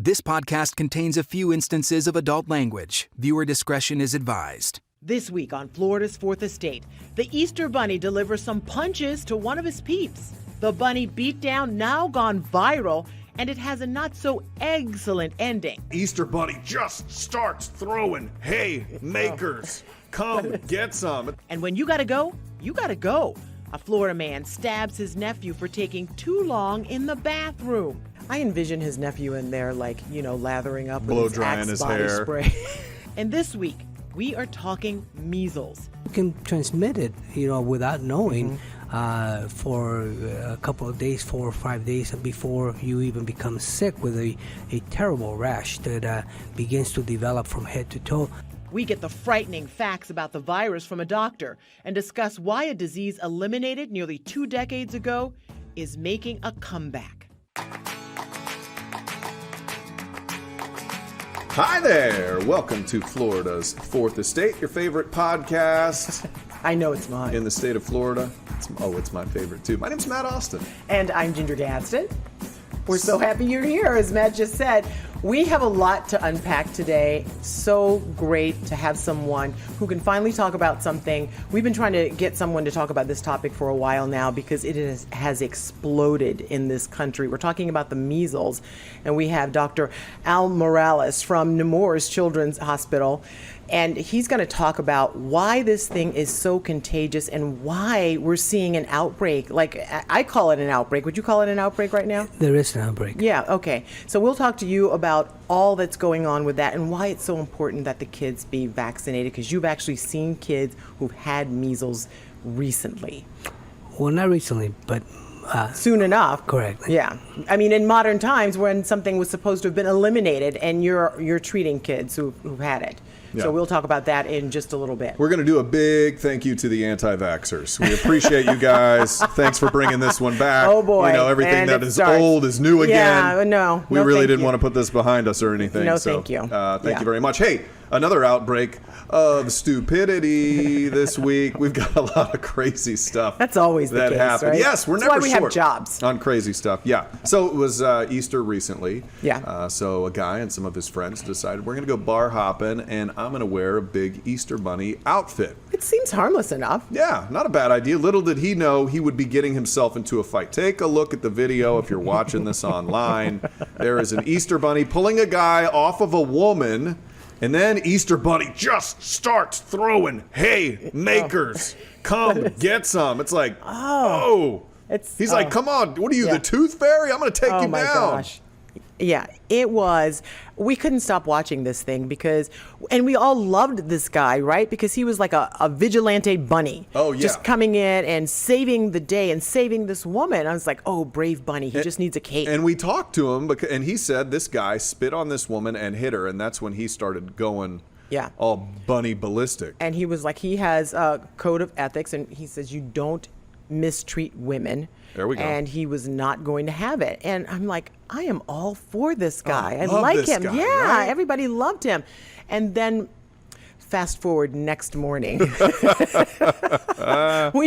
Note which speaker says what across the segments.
Speaker 1: This podcast contains a few instances of adult language. Viewer discretion is advised.
Speaker 2: This week on Florida's Fourth Estate, the Easter Bunny delivers some punches to one of his peeps. The bunny beatdown now gone viral, and it has a not-so-excellent ending.
Speaker 3: Easter Bunny just starts throwing haymakers. Come get some.
Speaker 2: And when you gotta go, you gotta go. A Florida man stabs his nephew for taking too long in the bathroom. I envision his nephew in there, lathering up with
Speaker 3: Blow
Speaker 2: his
Speaker 3: drying
Speaker 2: Axe
Speaker 3: his
Speaker 2: body
Speaker 3: hair.
Speaker 2: spray. And this week, we are talking measles.
Speaker 4: You can transmit it, without knowing for a couple of days, 4 or 5 days before you even become sick with a terrible rash that begins to develop from head to toe.
Speaker 2: We get the frightening facts about the virus from a doctor and discuss why a disease eliminated nearly 2 decades ago is making a comeback.
Speaker 3: Hi there. Welcome to Florida's Fourth Estate, your favorite podcast
Speaker 2: I know it's mine.
Speaker 3: in the state of Florida. It's my favorite too. My name's Matt Austin.
Speaker 2: And I'm Ginger Gadsden. We're so happy you're here, as Matt just said. We have a lot to unpack today. So great to have someone who can finally talk about something. We've been trying to get someone to talk about this topic for a while now because it has exploded in this country. We're talking about the measles, and we have Dr. Al Morales from Nemours Children's Hospital. And he's going to talk about why this thing is so contagious and why we're seeing an outbreak. Like, I call it an outbreak. Would you call it an outbreak right now?
Speaker 4: There is an outbreak.
Speaker 2: Yeah, okay. So we'll talk to you about all that's going on with that and why it's so important that the kids be vaccinated, because you've actually seen kids who've had measles recently.
Speaker 4: Well, not recently, but
Speaker 2: Soon enough.
Speaker 4: correct.
Speaker 2: Yeah. I mean, in modern times when something was supposed to have been eliminated and you're treating kids who've had it.
Speaker 3: Yeah.
Speaker 2: So we'll talk about that in just a little bit.
Speaker 3: We're going to do a big thank you to the anti-vaxxers. We appreciate you guys. Thanks for bringing this one back.
Speaker 2: Oh, boy.
Speaker 3: Everything
Speaker 2: And
Speaker 3: that
Speaker 2: it
Speaker 3: is
Speaker 2: starts.
Speaker 3: old is new again.
Speaker 2: Yeah, no.
Speaker 3: We
Speaker 2: no,
Speaker 3: really
Speaker 2: thank
Speaker 3: didn't
Speaker 2: you.
Speaker 3: want to put this behind us or anything.
Speaker 2: No,
Speaker 3: so,
Speaker 2: thank you.
Speaker 3: Thank
Speaker 2: Yeah.
Speaker 3: you very much. Hey, another outbreak of stupidity this week. We've got a lot of crazy stuff.
Speaker 2: That's always the
Speaker 3: that
Speaker 2: case,
Speaker 3: happened.
Speaker 2: right?
Speaker 3: Yes, we're
Speaker 2: That's
Speaker 3: never
Speaker 2: why we
Speaker 3: short
Speaker 2: have jobs.
Speaker 3: on crazy stuff. Yeah. So it was Easter recently.
Speaker 2: Yeah.
Speaker 3: So a guy and some of his friends decided we're going to go bar hopping, and I'm going to wear a big Easter bunny outfit.
Speaker 2: It seems harmless enough.
Speaker 3: Yeah, not a bad idea. Little did he know he would be getting himself into a fight. Take a look at the video if you're watching this online. There is an Easter bunny pulling a guy off of a woman, and then Easter bunny just starts throwing haymakers. Come get some. It's like, He's like, come on, what are you,
Speaker 2: Yeah.
Speaker 3: the tooth fairy? I'm going to take
Speaker 2: Oh
Speaker 3: you
Speaker 2: my
Speaker 3: down.
Speaker 2: gosh. Yeah, it was. We couldn't stop watching this thing and we all loved this guy, right? Because he was like a vigilante bunny.
Speaker 3: Oh, yeah.
Speaker 2: Just coming in and saving the day and saving this woman. I was like, oh, brave bunny. He just needs a cape.
Speaker 3: And we talked to him, and he said this guy spit on this woman and hit her, and that's when he started going all bunny ballistic.
Speaker 2: And he was like, he has a code of ethics, and he says you don't mistreat women.
Speaker 3: There we go.
Speaker 2: And he was not going to have it. And I'm like, I am all for this guy. I
Speaker 3: love
Speaker 2: like
Speaker 3: this
Speaker 2: him.
Speaker 3: guy,
Speaker 2: Yeah,
Speaker 3: right?
Speaker 2: everybody loved him. And then fast forward next morning, we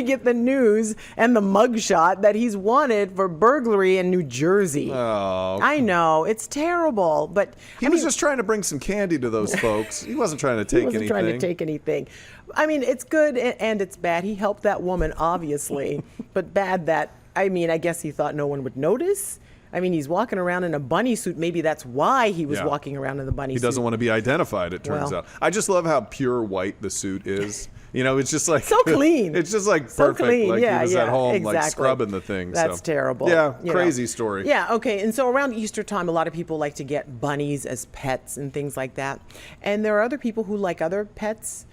Speaker 2: get the news and the mugshot that he's wanted for burglary in New Jersey.
Speaker 3: Oh.
Speaker 2: I know, it's terrible, but
Speaker 3: He was just trying to bring some candy to those folks. He wasn't trying to take
Speaker 2: he wasn't
Speaker 3: anything.
Speaker 2: trying to take anything. I mean, it's good and it's bad. He helped that woman, obviously, but bad that, I guess he thought no one would notice. I mean, he's walking around in a bunny suit. Maybe that's why he was walking around in the bunny suit.
Speaker 3: He doesn't want to be identified, it turns out. I just love how pure white the suit is. It's just like
Speaker 2: so clean.
Speaker 3: It's just like
Speaker 2: So
Speaker 3: perfect.
Speaker 2: clean.
Speaker 3: Like
Speaker 2: Yeah,
Speaker 3: he was
Speaker 2: yeah,
Speaker 3: at home, like
Speaker 2: exactly.
Speaker 3: scrubbing the thing.
Speaker 2: That's
Speaker 3: so.
Speaker 2: terrible.
Speaker 3: Yeah,
Speaker 2: you
Speaker 3: crazy
Speaker 2: know.
Speaker 3: story.
Speaker 2: Yeah, okay. And so around Easter time, a lot of people like to get bunnies as pets and things like that. And there are other people who like other pets.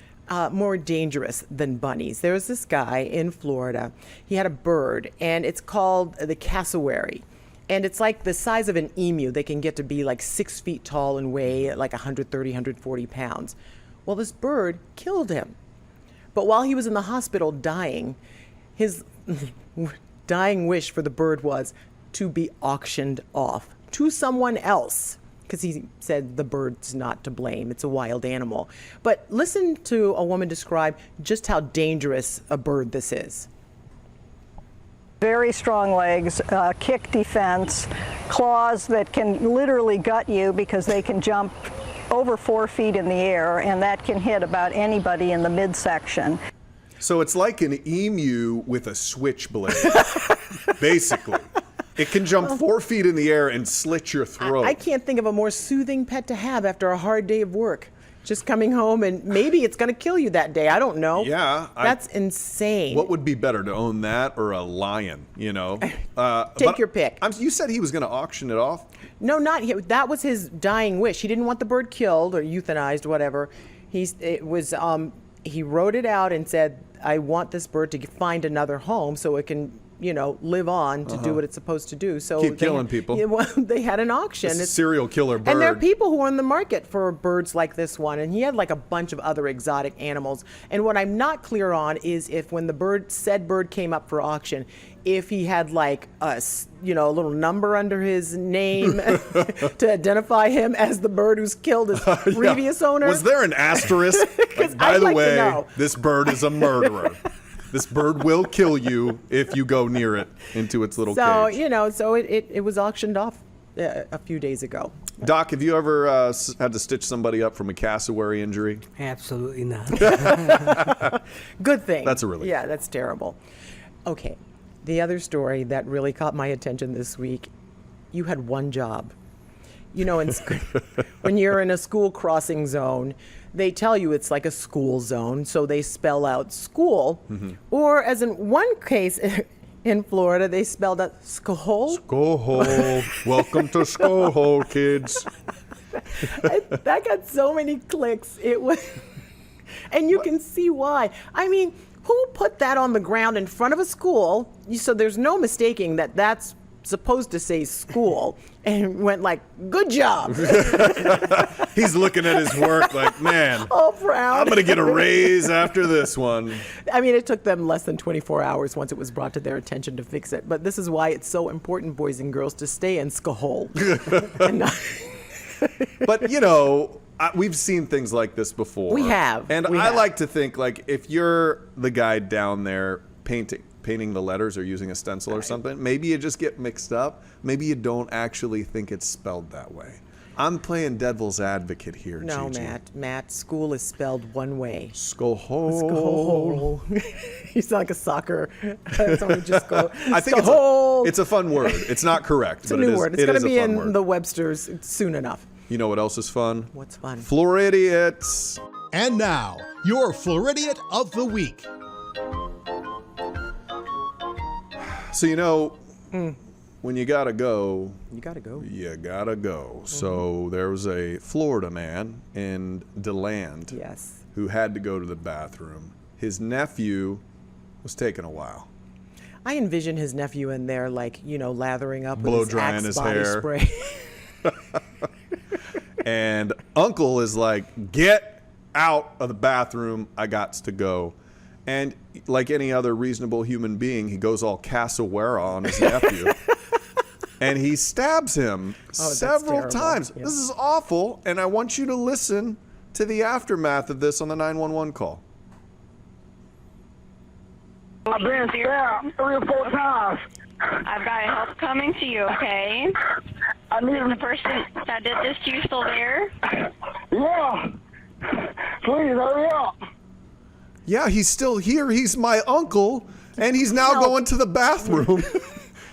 Speaker 2: More dangerous than bunnies. There was this guy in Florida. He had a bird, and it's called the cassowary. And it's like the size of an emu. They can get to be like 6 feet tall and weigh like 130, 140 pounds. Well, this bird killed him. But while he was in the hospital dying, his dying wish for the bird was to be auctioned off to someone else. Because he said the bird's not to blame. It's a wild animal. But listen to a woman describe just how dangerous a bird this is.
Speaker 5: Very strong legs, kick defense, claws that can literally gut you because they can jump over 4 feet in the air, and that can hit about anybody in the midsection.
Speaker 3: So it's like an emu with a switchblade, basically. It can jump 4 feet in the air and slit your throat.
Speaker 2: I can't think of a more soothing pet to have after a hard day of work. Just coming home, and maybe it's going to kill you that day. I don't know.
Speaker 3: Yeah.
Speaker 2: That's insane.
Speaker 3: What would be better, to own that or a lion, you know?
Speaker 2: Take your pick.
Speaker 3: You said he was going to auction it off?
Speaker 2: No, not him. That was his dying wish. He didn't want the bird killed or euthanized, whatever. He wrote it out and said, I want this bird to find another home so it can, live on to do what it's supposed to do. So
Speaker 3: keep killing people.
Speaker 2: Yeah, well, they had an auction.
Speaker 3: It's a serial killer bird.
Speaker 2: And there are people who are in the market for birds like this one. And he had like a bunch of other exotic animals. And what I'm not clear on is if when the said bird came up for auction, if he had like a little number under his name to identify him as the bird who's killed his previous owner.
Speaker 3: Was there an asterisk? By the way, this bird is a murderer. This bird will kill you if you go near it into its little cage.
Speaker 2: So it was auctioned off a few days ago.
Speaker 3: Doc, have you ever had to stitch somebody up from a cassowary injury?
Speaker 4: Absolutely not.
Speaker 2: Good thing.
Speaker 3: That's a relief.
Speaker 2: Yeah, that's terrible. Okay, the other story that really caught my attention this week, you had one job. When you're in a school crossing zone, they tell you it's like a school zone, so they spell out school. Mm-hmm. Or as in one case in Florida, they spelled out Skohole.
Speaker 3: Skohole. Welcome to Skohole, kids.
Speaker 2: That got so many clicks. It was, and you can see why. I mean, who put that on the ground in front of a school? So there's no mistaking that that's supposed to say school, and went like, good job.
Speaker 3: He's looking at his work like, man,
Speaker 2: all proud.
Speaker 3: I'm going to get a raise after this one.
Speaker 2: I mean, it took them less than 24 hours once it was brought to their attention to fix it. But this is why it's so important, boys and girls, to stay in Skohole.
Speaker 3: But, we've seen things like this before.
Speaker 2: We have.
Speaker 3: And I like to think, like, if you're the guy down there painting the letters or using a stencil or something, maybe you just get mixed up. Maybe you don't actually think it's spelled that way. I'm playing devil's advocate here,
Speaker 2: No,
Speaker 3: Gigi.
Speaker 2: Matt, school is spelled one way.
Speaker 3: Skohole.
Speaker 2: You sound like a soccer. Someone just go.
Speaker 3: I think it's a fun word. It's not correct,
Speaker 2: It's a new word. It's going to be in
Speaker 3: word.
Speaker 2: the Webster's soon enough.
Speaker 3: You know what else is fun?
Speaker 2: What's fun?
Speaker 3: Floridians.
Speaker 6: And now, your Floridian of the Week.
Speaker 3: So, when you gotta go,
Speaker 2: You got to go.
Speaker 3: you gotta go. So there was a Florida man in DeLand
Speaker 2: Yes.
Speaker 3: who had to go to the bathroom. His nephew was taking a while.
Speaker 2: I envision his nephew in there, like, lathering up
Speaker 3: Blow
Speaker 2: with his
Speaker 3: drying
Speaker 2: Axe
Speaker 3: his
Speaker 2: body
Speaker 3: hair.
Speaker 2: spray.
Speaker 3: And Uncle is like, get out of the bathroom. I gots to go. And like any other reasonable human being, he goes all cassowara on his nephew. And he stabs him several
Speaker 2: terrible.
Speaker 3: times.
Speaker 2: Yeah.
Speaker 3: This is awful. And I want you to listen to the aftermath of this on the 911 call.
Speaker 7: I've been stabbed 3 or 4 times.
Speaker 8: I've got help coming to you, okay?
Speaker 7: I need
Speaker 8: The person that did this to you still there?
Speaker 7: Yeah. Please hurry up.
Speaker 3: Yeah, he's still here. He's my uncle. And he's now going to the bathroom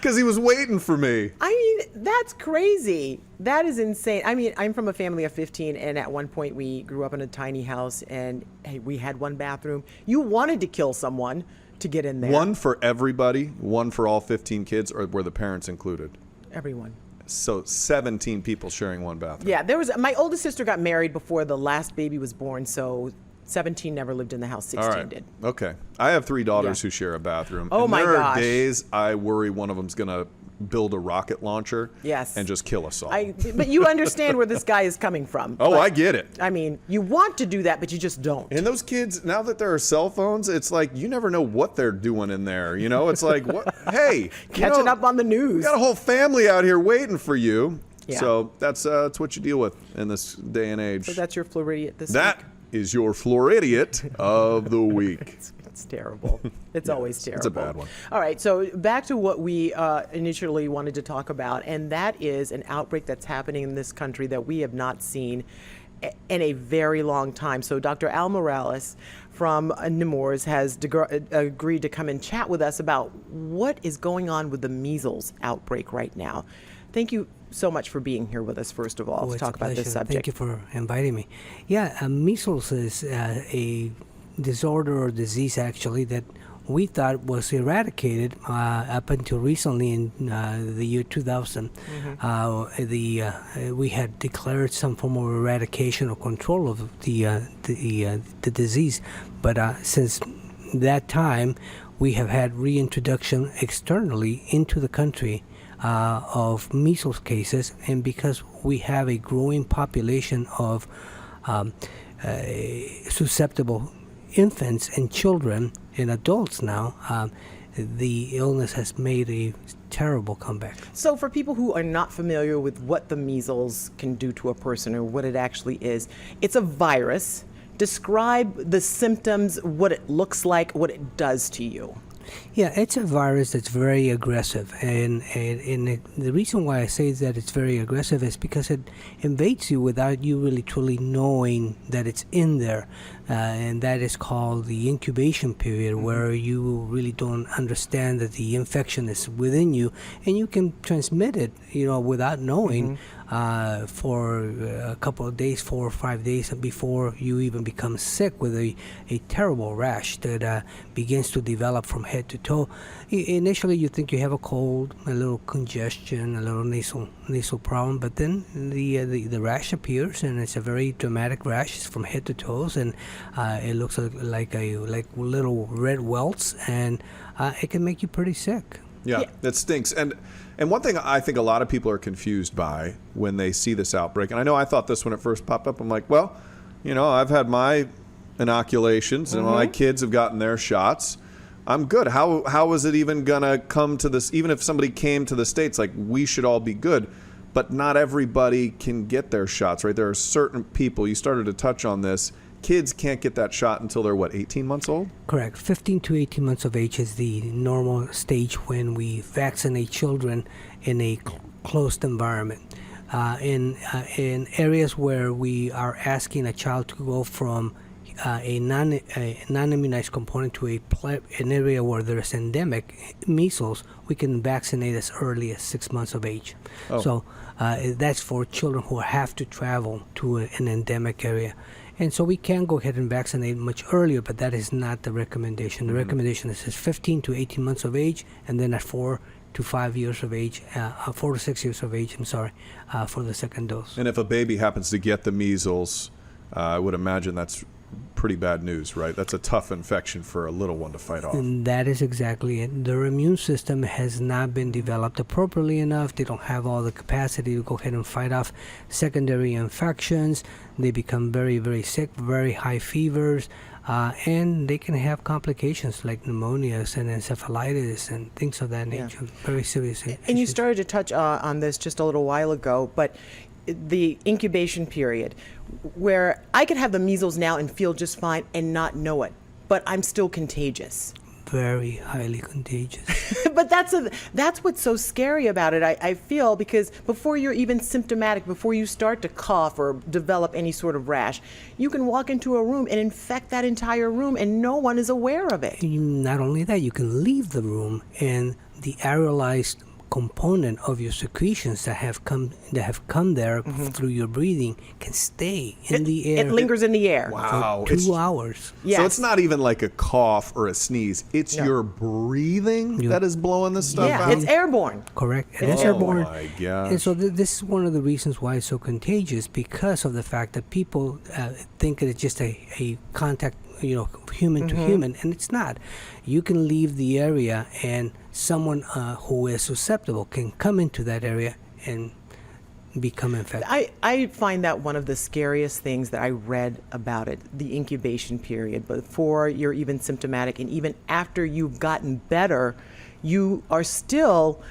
Speaker 3: because he was waiting for me.
Speaker 2: I mean, that's crazy. That is insane. I mean, I'm from a family of 15, and at one point we grew up in a tiny house, and we had one bathroom. You wanted to kill someone to get in there.
Speaker 3: One for everybody, one for all 15 kids, or were the parents included?
Speaker 2: Everyone.
Speaker 3: So 17 people sharing one bathroom.
Speaker 2: Yeah, my oldest sister got married before the last baby was born, so 17 never lived in the house, 16
Speaker 3: All right.
Speaker 2: did.
Speaker 3: Okay. I have 3 daughters
Speaker 2: Yeah.
Speaker 3: who share a bathroom.
Speaker 2: Oh,
Speaker 3: and
Speaker 2: my
Speaker 3: there
Speaker 2: gosh.
Speaker 3: are days I worry one of them's going to build a rocket launcher
Speaker 2: Yes.
Speaker 3: and just kill us all.
Speaker 2: But you understand where this guy is coming from.
Speaker 3: Oh,
Speaker 2: But,
Speaker 3: I get it.
Speaker 2: I mean, you want to do that, but you just don't.
Speaker 3: And those kids, now that there are cell phones, it's like you never know what they're doing in there. You know, it's like, what? Hey,
Speaker 2: Catching up on the news.
Speaker 3: You got a whole family out here waiting for you.
Speaker 2: Yeah.
Speaker 3: So that's what you deal with in this day and age.
Speaker 2: So that's your Floridian this
Speaker 3: That
Speaker 2: week.
Speaker 3: is your Floridian of the week.
Speaker 2: It's terrible. It's always terrible.
Speaker 3: It's a bad one.
Speaker 2: All right, so back to what we initially wanted to talk about, and that is an outbreak that's happening in this country that we have not seen in a very long time. So Dr. Al Morales from Nemours has agreed to come and chat with us about what is going on with the measles outbreak right now. Thank you so much for being here with us, first of all, to talk about this subject.
Speaker 4: Thank you for inviting me. Yeah, measles is a disorder or disease, actually, that we thought was eradicated up until recently in the year 2000. We had declared some form of eradication or control of the disease, but since that time, we have had reintroduction externally into the country of measles cases, and because we have a growing population of susceptible infants and children and adults now, the illness has made a terrible comeback.
Speaker 2: So for people who are not familiar with what the measles can do to a person or what it actually is, it's a virus. Describe the symptoms, what it looks like, what it does to you.
Speaker 4: Yeah, it's a virus that's very aggressive, and the reason why I say that it's very aggressive is because it invades you without you really truly knowing that it's in there, and that is called the incubation period, where you really don't understand that the infection is within you, and you can transmit it, without knowing. For a couple of days, 4 or 5 days before you even become sick with a terrible rash that begins to develop from head to toe. Initially, you think you have a cold, a little congestion, a little nasal problem, but then the rash appears, and it's a very dramatic rash. It's from head to toes, and it looks like little red welts, and it can make you pretty sick.
Speaker 3: Yeah, it stinks. And one thing I think a lot of people are confused by when they see this outbreak, and I know I thought this when it first popped up, I'm like, well, I've had my inoculations and my kids have gotten their shots. I'm good. How is it even going to come to this? Even if somebody came to the States, like, we should all be good. But not everybody can get their shots, right? There are certain people, you started to touch on this, kids can't get that shot until they're, 18 months old?
Speaker 4: Correct. 15 to 18 months of age is the normal stage when we vaccinate children in a closed environment. In areas where we are asking a child to go from a non-immunized component to an area where there's endemic measles, we can vaccinate as early as 6 months of age. Oh. So that's for children who have to travel to an endemic area. And so we can go ahead and vaccinate much earlier, but that is not the recommendation. The recommendation is 15 to 18 months of age, and then at 4 to 5 years of age, 4 to 6 years of age, for the second dose.
Speaker 3: And if a baby happens to get the measles, I would imagine that's pretty bad news, right? That's a tough infection for a little one to fight off.
Speaker 4: And that is exactly it. Their immune system has not been developed appropriately enough. They don't have all the capacity to go ahead and fight off secondary infections. They become very, very sick, very high fevers, and they can have complications like pneumonias and encephalitis and things of that nature. Very serious issues.
Speaker 2: And you started to touch on this just a little while ago, but the incubation period, where I could have the measles now and feel just fine and not know it, but I'm still contagious.
Speaker 4: Very highly contagious.
Speaker 2: But that's what's so scary about it, I feel, because before you're even symptomatic, before you start to cough or develop any sort of rash, you can walk into a room and infect that entire room and no one is aware of it.
Speaker 4: Not only that, you can leave the room and the aerolized component of your secretions that have come there through your breathing can stay in the air.
Speaker 2: It lingers in the air.
Speaker 3: Wow.
Speaker 4: For 2 hours.
Speaker 2: Yes.
Speaker 3: So it's not even like a cough or a sneeze. It's your breathing that is blowing this stuff out?
Speaker 2: It's airborne.
Speaker 4: Correct. It is airborne.
Speaker 3: Oh my gosh.
Speaker 4: And so this is one of the reasons why it's so contagious, because of the fact that people think that it's just a contact, human to human, and it's not. You can leave the area and someone who is susceptible can come into that area and become infected.
Speaker 2: I find that one of the scariest things that I read about it, the incubation period, before you're even symptomatic and even after you've gotten better, you are still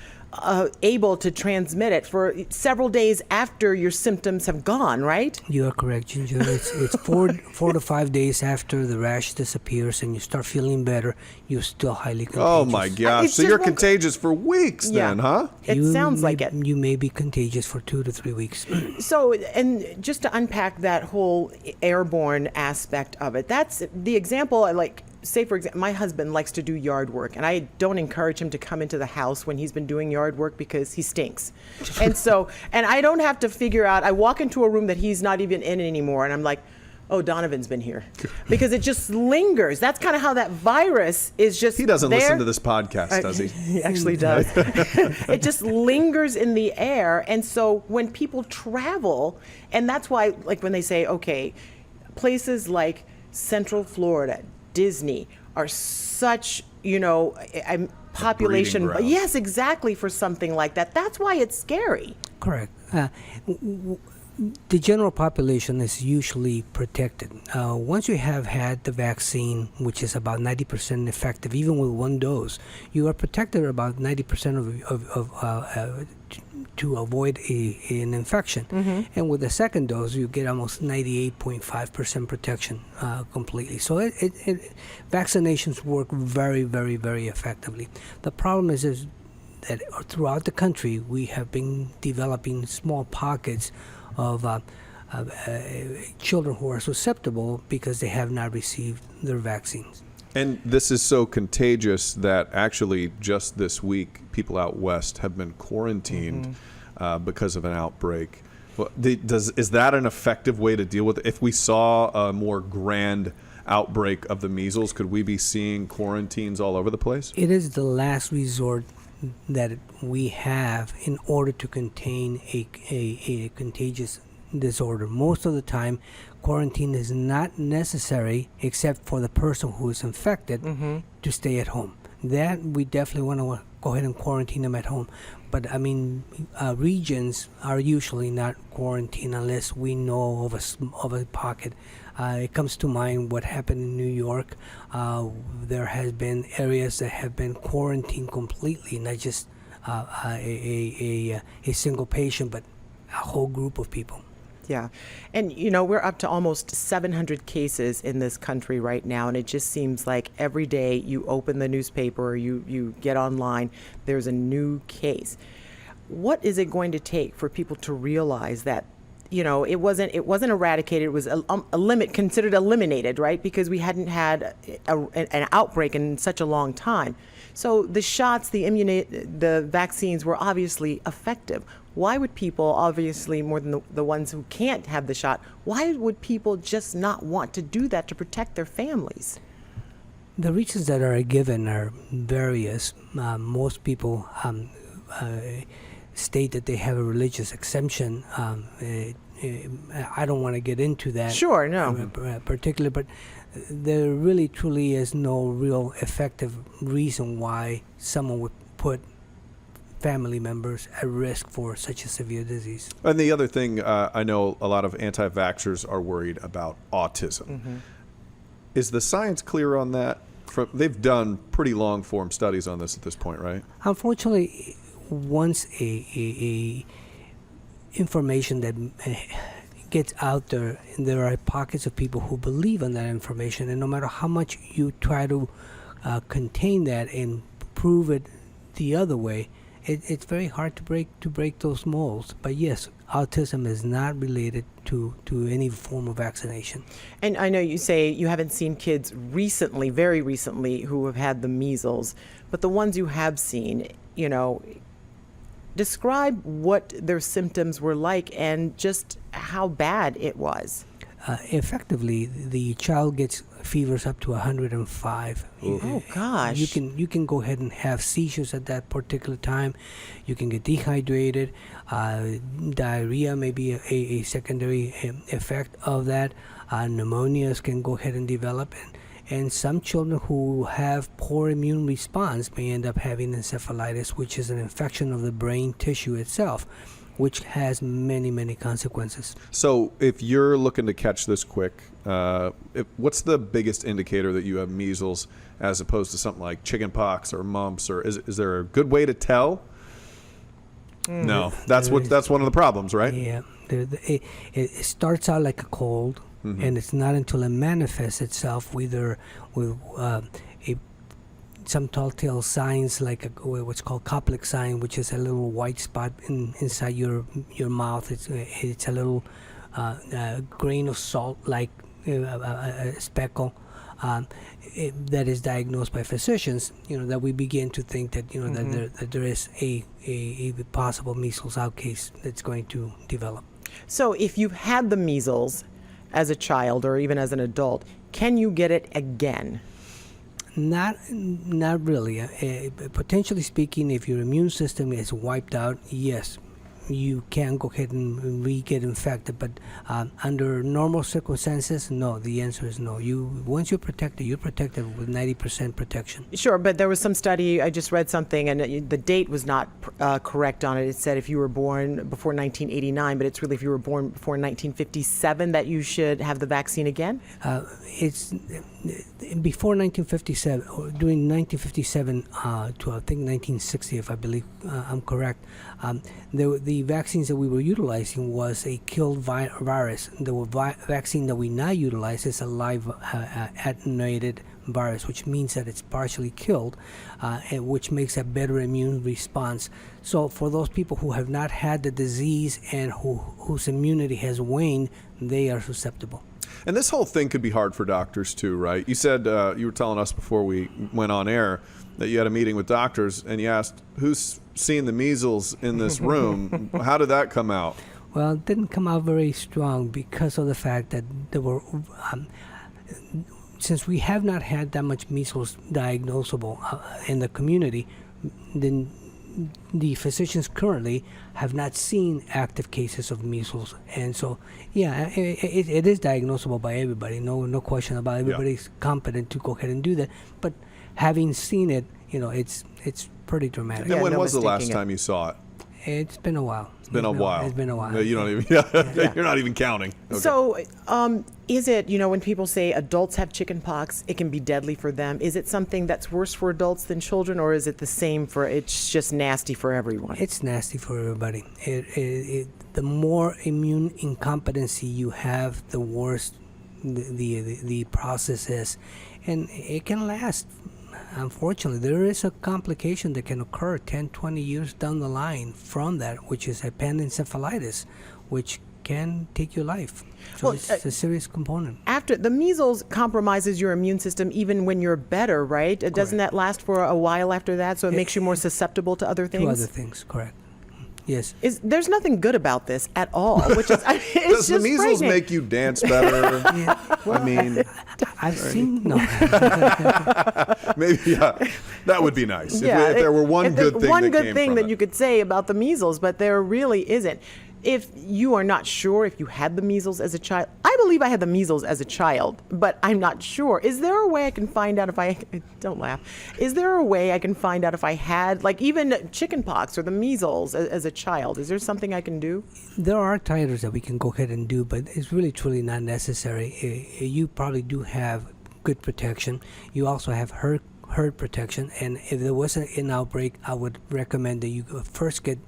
Speaker 2: able to transmit it for several days after your symptoms have gone, right?
Speaker 4: You are correct, Ginger. It's 4 to 5 days after the rash disappears and you start feeling better, you're still highly contagious.
Speaker 3: Oh my gosh! So you're contagious for weeks then, huh?
Speaker 2: It sounds like it.
Speaker 4: You may be contagious for 2 to 3 weeks.
Speaker 2: So, and just to unpack that whole airborne aspect of it, that's the example I like. Say, for example, my husband likes to do yard work, and I don't encourage him to come into the house when he's been doing yard work because he stinks. And so, and I don't have to figure out, I walk into a room that he's not even in anymore, and I'm like, oh, Donovan's been here. Because it just lingers. That's kind of how that virus is just
Speaker 3: He doesn't
Speaker 2: there.
Speaker 3: listen to this podcast, does he?
Speaker 2: He actually does. It just lingers in the air. And so when people travel, and that's why, like when they say, okay, places like Central Florida, Disney are such, population.
Speaker 3: Breeding ground.
Speaker 2: Yes, exactly, for something like that. That's why it's scary.
Speaker 4: Correct. The general population is usually protected. Once you have had the vaccine, which is about 90% effective, even with one dose, you are protected about 90% to avoid an infection. And with the second dose, you get almost 98.5% protection completely. So vaccinations work very, very, very effectively. The problem is that throughout the country, we have been developing small pockets of children who are susceptible because they have not received their vaccines.
Speaker 3: And this is so contagious that actually just this week, people out west have been quarantined because of an outbreak. Well, is that an effective way to deal with it? If we saw a more grand outbreak of the measles, could we be seeing quarantines all over the place?
Speaker 4: It is the last resort that we have in order to contain a contagious disorder. Most of the time, quarantine is not necessary except for the person who is infected to stay at home. That we definitely want to go ahead and quarantine them at home. But I mean, regions are usually not quarantined unless we know of a pocket. It comes to mind what happened in New York. There has been areas that have been quarantined completely, not just a single patient, but a whole group of people.
Speaker 2: Yeah. And, we're up to almost 700 cases in this country right now. And it just seems like every day you open the newspaper or you get online, there's a new case. What is it going to take for people to realize that, it wasn't eradicated, it was considered eliminated, right? Because we hadn't had an outbreak in such a long time. So the shots, the vaccines were obviously effective. Why would people, obviously more than the ones who can't have the shot, why would people just not want to do that to protect their families?
Speaker 4: The reasons that are given are various. Most people state that they have a religious exemption. I don't want to get into that.
Speaker 2: Sure, no.
Speaker 4: Particularly, but there really truly is no real effective reason why someone would put family members at risk for such a severe disease.
Speaker 3: And the other thing, I know a lot of anti-vaxxers are worried about autism. Is the science clear on that? They've done pretty long-form studies on this at this point, right?
Speaker 4: Unfortunately, once a information that gets out there, and there are pockets of people who believe in that information, and no matter how much you try to contain that and prove it the other way, it's very hard to break those molds. But yes, autism is not related to any form of vaccination. And
Speaker 2: I know you say you haven't seen kids recently, very recently, who have had the measles, but the ones you have seen, describe what their symptoms were like and just how bad it was.
Speaker 4: Effectively, the child gets fevers up to 105.
Speaker 2: Oh gosh!
Speaker 4: You can go ahead and have seizures at that particular time. You can get dehydrated. Diarrhea may be a secondary effect of that. Pneumonias can go ahead and develop, and some children who have poor immune response may end up having encephalitis, which is an infection of the brain tissue itself, which has many, many consequences.
Speaker 3: So if you're looking to catch this quick, what's the biggest indicator that you have measles as opposed to something like chickenpox or mumps? Or is there a good way to tell? No, that's one of the problems, right?
Speaker 4: Yeah, it starts out like a cold, and it's not until it manifests itself with some telltale signs like what's called Koplik sign, which is a little white spot inside your mouth. It's a little grain of salt like a speckle. That is diagnosed by physicians, that we begin to think that that there is a possible measles out case that's going to develop.
Speaker 2: So if you've had the measles as a child or even as an adult, can you get it again?
Speaker 4: Not really. Potentially speaking, if your immune system is wiped out, yes, you can go ahead and re-get infected. But under normal circumstances, no. The answer is no. Once you're protected with 90% protection.
Speaker 2: Sure, but there was some study, I just read something, and the date was not correct on it. It said if you were born before 1989, but it's really if you were born before 1957 that you should have the vaccine again?
Speaker 4: It's before 1957, or during 1957 to I think 1960, if I believe I'm correct. The vaccines that we were utilizing was a killed virus. The vaccine that we now utilize is a live attenuated virus, which means that it's partially killed, and which makes a better immune response. So for those people who have not had the disease and whose immunity has waned, they are susceptible.
Speaker 3: And this whole thing could be hard for doctors too, right? You said you were telling us before we went on air that you had a meeting with doctors and you asked, who's seen the measles in this room? How did that come out?
Speaker 4: Well, it didn't come out very strong because of the fact that there were, since we have not had that much measles diagnosable in the community, then the physicians currently have not seen active cases of measles, and so it is diagnosable by everybody. No question about it. Everybody's competent to go ahead and do that. But having seen it, it's pretty dramatic.
Speaker 3: And when was the last time you saw it?
Speaker 4: It's been a while.
Speaker 3: It's been a while.
Speaker 4: It's been a while.
Speaker 3: No, you don't even. You're not even counting. Okay.
Speaker 2: So, is it, when people say adults have chicken pox, it can be deadly for them? Is it something that's worse for adults than children, or is it the same it's just nasty for everyone?
Speaker 4: It's nasty for everybody. The more immune incompetency you have, the worse the process is, and it can last. Unfortunately, there is a complication that can occur 10, 20 years down the line from that, which is a panencephalitis, which can take your life. So it's a serious component.
Speaker 2: After the measles compromises your immune system even when you're better, right? Doesn't that last for a while after that? So it makes you more susceptible to other things?
Speaker 4: To other things, correct. Yes.
Speaker 2: There's nothing good about this at all, which is
Speaker 3: Does the measles make you dance better? I mean,
Speaker 4: I've seen no.
Speaker 3: Maybe that would be nice if there were one good thing
Speaker 2: that you could say about the measles, but there really isn't. If you are not sure if you had the measles as a child, I believe I had the measles as a child, but I'm not sure. Is there a way I can find out don't laugh. Is there a way I can find out if I had, like even chicken pox or the measles as a child? Is there something I can do?
Speaker 4: There are titers that we can go ahead and do, but it's really truly not necessary. You probably do have good protection. You also have herd protection, and if there was an outbreak, I would recommend that you first get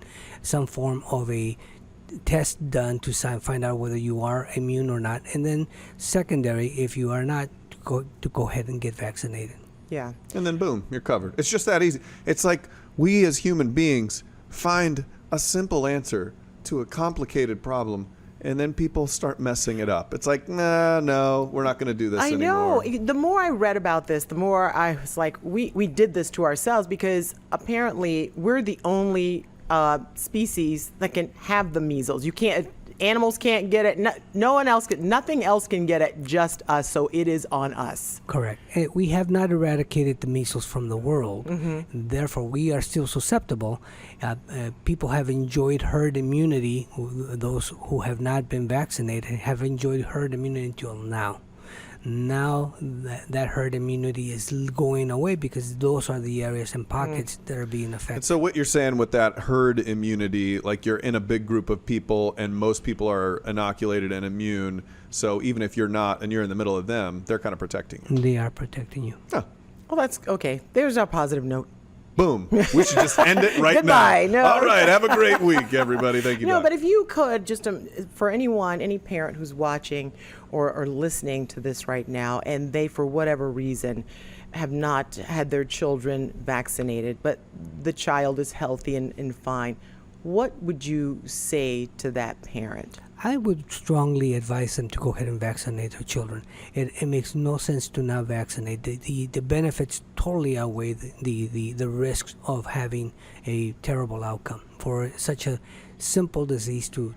Speaker 4: some form of a test done to find out whether you are immune or not, and then secondary, if you are not, to go ahead and get vaccinated.
Speaker 2: Yeah.
Speaker 3: And then boom, you're covered. It's just that easy. It's like we as human beings find a simple answer to a complicated problem, and then people start messing it up. It's like, no, we're not going to do this anymore.
Speaker 2: I know. The more I read about this, the more I was like, we did this to ourselves, because apparently we're the only species that can have the measles. Animals can't get it. No one else nothing else can get it, just us. So it is on us.
Speaker 4: Correct. We have not eradicated the measles from the world. Mm-hmm. Therefore, we are still susceptible. People have enjoyed herd immunity. Those who have not been vaccinated have enjoyed herd immunity until now. Now that herd immunity is going away because those are the areas and pockets that are being affected.
Speaker 3: And so what you're saying with that herd immunity, like you're in a big group of people and most people are inoculated and immune, so even if you're not and you're in the middle of them, they're kind of protecting you.
Speaker 4: They are protecting you.
Speaker 3: Oh.
Speaker 2: Well, that's okay. There's our positive note.
Speaker 3: Boom. We should just end it right
Speaker 2: Goodbye.
Speaker 3: now.
Speaker 2: No.
Speaker 3: All right. Have a great week, everybody. Thank you,
Speaker 2: No,
Speaker 3: Doc.
Speaker 2: but if you could, just for anyone, any parent who's watching or listening to this right now, and they, for whatever reason, have not had their children vaccinated, but the child is healthy and fine, what would you say to that parent?
Speaker 4: I would strongly advise them to go ahead and vaccinate their children. It makes no sense to not vaccinate. The benefits totally outweigh the risks of having a terrible outcome for such a simple disease to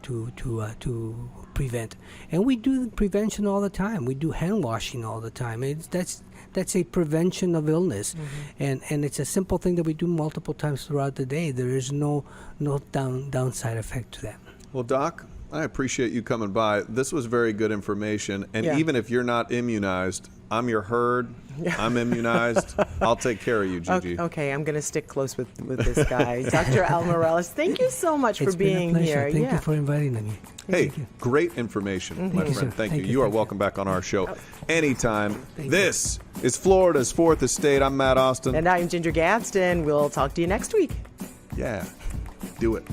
Speaker 4: prevent. And we do prevention all the time. We do hand washing all the time. That's a prevention of illness, and it's a simple thing that we do multiple times throughout the day. There is no downside effect to that.
Speaker 3: Well, Doc, I appreciate you coming by. This was very good information. And
Speaker 2: Yeah.
Speaker 3: even if you're not immunized, I'm your herd. I'm immunized. I'll take care of you, Gigi.
Speaker 2: Okay, I'm going to stick close with this guy. Dr. Al Morales, thank you so much
Speaker 4: It's
Speaker 2: for
Speaker 4: been
Speaker 2: being
Speaker 4: a pleasure.
Speaker 2: here.
Speaker 4: Thank you for inviting me.
Speaker 3: Hey,
Speaker 4: Thank you.
Speaker 3: great information, my
Speaker 4: you,
Speaker 3: friend.
Speaker 4: sir.
Speaker 3: Thank
Speaker 4: Thank
Speaker 3: you.
Speaker 4: you,
Speaker 3: You are
Speaker 4: thank you.
Speaker 3: welcome back on our show anytime. This is Florida's Fourth Estate. I'm Matt Austin.
Speaker 2: And I'm Ginger Gadsden. We'll talk to you next week.
Speaker 3: Yeah, do it.